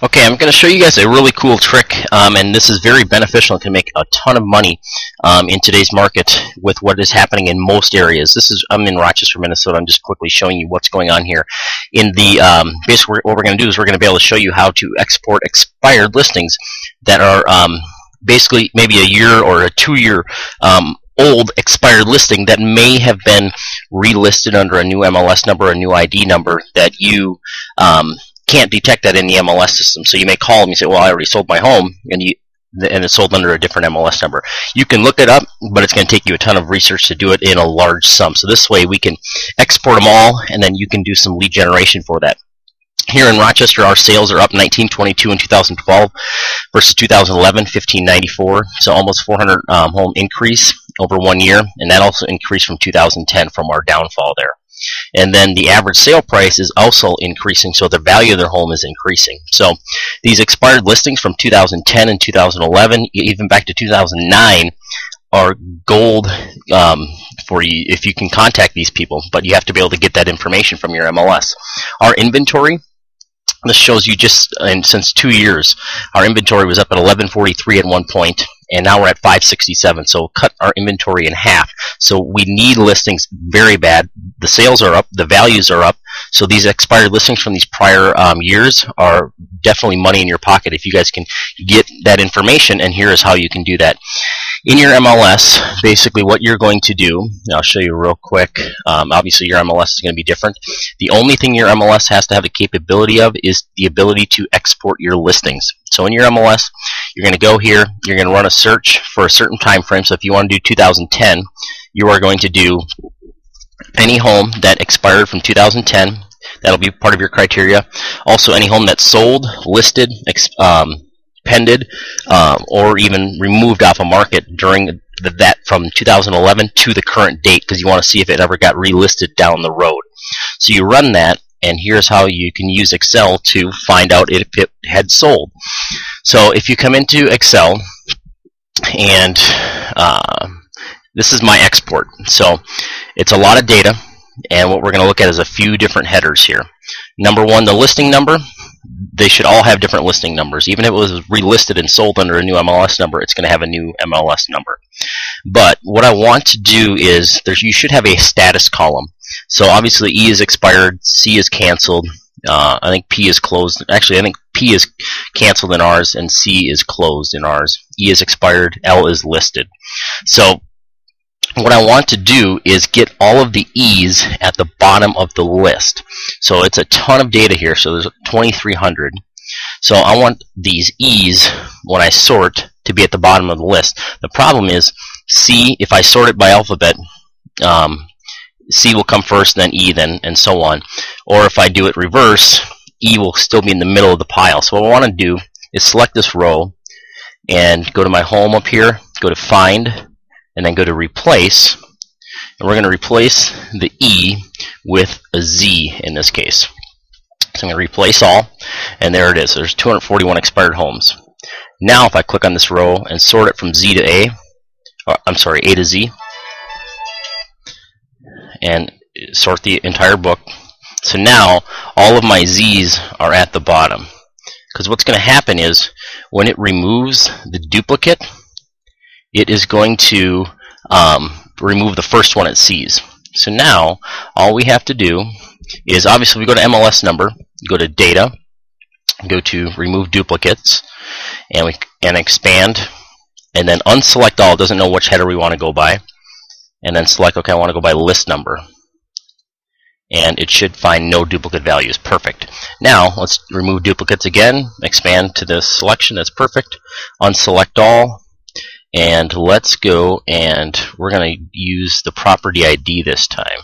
Okay, I'm going to show you guys a really cool trick, and this is very beneficial and can make a ton of money in today's market with what is happening in most areas. I'm in Rochester, Minnesota. I'm just quickly showing you what's going on here. In the basically, what we're going to do is we're going to be able to show you how to export expired listings that are basically maybe a year or a 2-year old expired listing that may have been relisted under a new MLS number, a new ID number that you can't detect that in the MLS system. So you may call them and say, well, I already sold my home, and it's sold under a different MLS number. You can look it up, but it's going to take you a ton of research to do it in a large sum. So this way we can export them all, and then you can do some lead generation for that. Here in Rochester, our sales are up 1922 in 2012 versus 2011, 1594. So almost 400 home increase over 1 year, and that also increased from 2010 from our downfall there. And then the average sale price is also increasing, so the value of their home is increasing. So these expired listings from 2010 and 2011, even back to 2009, are gold for you if you can contact these people, but you have to be able to get that information from your MLS. Our inventory, this shows you just since 2 years, our inventory was up at 1143 at one point, and now we're at 567. So cut our inventory in half. So we need listings very bad. The sales are up, the values are up. So these expired listings from these prior years are definitely money in your pocket if you guys can get that information, and here is how you can do that. In your MLS, basically what you're going to do, I'll show you real quick. Obviously your MLS is going to be different. The only thing your MLS has to have the capability of is the ability to export your listings. So in your MLS, you're going to go here, you're going to run a search for a certain time frame. So if you want to do 2010, you are going to do any home that expired from 2010. That'll be part of your criteria. Also any home that's sold, listed, pended, or even removed off a market during that from 2011 to the current date, because you want to see if it ever got relisted down the road. So you run that, and here's how you can use Excel to find out if it had sold. So if you come into Excel, and this is my export, so it's a lot of data, and what we're going to look at is a few different headers here. Number one, the listing number. They should all have different listing numbers. Even if it was relisted and sold under a new MLS number, it's going to have a new MLS number. But what I want to do is, you should have a status column. So obviously E is expired, C is canceled, I think P is closed. Actually, I think P is canceled in ours, and C is closed in ours. E is expired, L is listed. So what I want to do is get all of the E's at the bottom of the list. So it's a ton of data here, so there's 2,300. So I want these E's, when I sort, to be at the bottom of the list. The problem is C, if I sort it by alphabet, C will come first, then E, then, and so on. Or if I do it reverse, E will still be in the middle of the pile. So what I want to do is select this row and go to my home up here, go to Find, and then go to Replace, and we're going to replace the E with a Z in this case. So I'm going to replace all, and there it is. There's 241 expired homes. Now if I click on this row and sort it from Z to A, A to Z, and sort the entire book, so now all of my Z's are at the bottom. Because what's going to happen is, when it removes the duplicate, it is going to remove the first one it sees. So now all we have to do is, obviously we go to MLS number, go to data, go to remove duplicates, and expand, and then unselect all. It doesn't know which header we want to go by, and then select, okay, I want to go by list number, and it should find no duplicate values. Perfect. Now let's remove duplicates again, expand to this selection. That's perfect. Unselect all. And let's go, and we're going to use the property ID this time.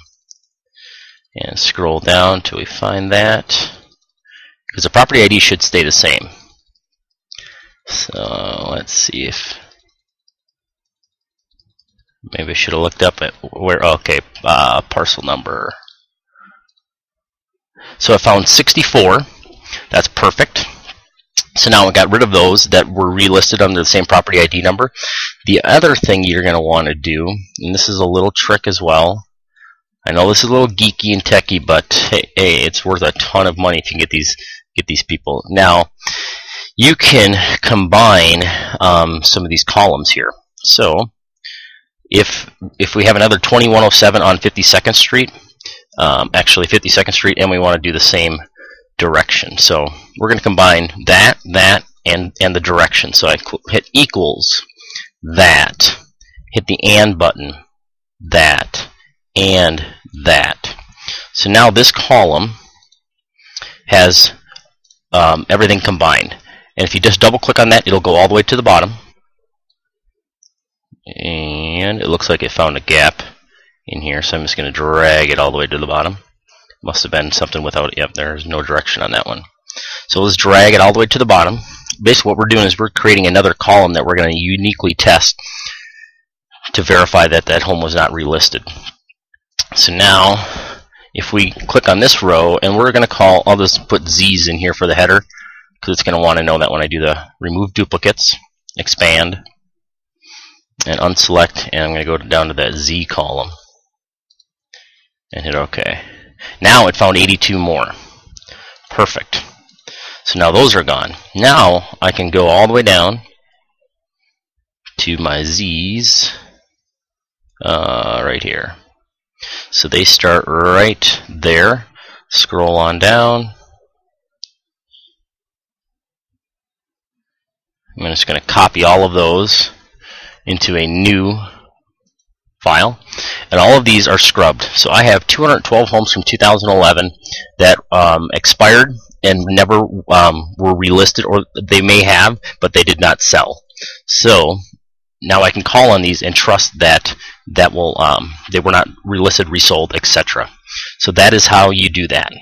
And scroll down till we find that, because the property ID should stay the same. So let's see if, maybe I should have looked up at where, okay, parcel number. So I found 64. That's perfect. So now we got rid of those that were relisted under the same property ID number. The other thing you're going to want to do, and this is a little trick as well. I know this is a little geeky and techy, but hey, it's worth a ton of money if you can get these people. Now, you can combine some of these columns here. So if we have another 2107 on 52nd Street, actually 52nd Street, and we want to do the same direction, so we're going to combine that, and the direction. So I hit equals that, hit the and button, that, and that. So now this column has everything combined. And if you just double click on that, it'll go all the way to the bottom. And it looks like it found a gap in here, so I'm just going to drag it all the way to the bottom. Must have been something without, yep, there's no direction on that one. So let's drag it all the way to the bottom. Basically what we're doing is we're creating another column that we're going to uniquely test to verify that that home was not relisted. So now if we click on this row, and we're going to call, I'll just put Z's in here for the header, because it's going to want to know that when I do the remove duplicates, expand, and unselect, and I'm going to go down to that Z column and hit OK. Now it found 82 more. Perfect. So now those are gone. Now I can go all the way down to my Z's right here. So they start right there. Scroll on down. I'm just going to copy all of those into a new file, and all of these are scrubbed. So I have 212 homes from 2011 that expired and never were relisted, or they may have, but they did not sell. So now I can call on these and trust that they were not relisted, resold, etc. So that is how you do that.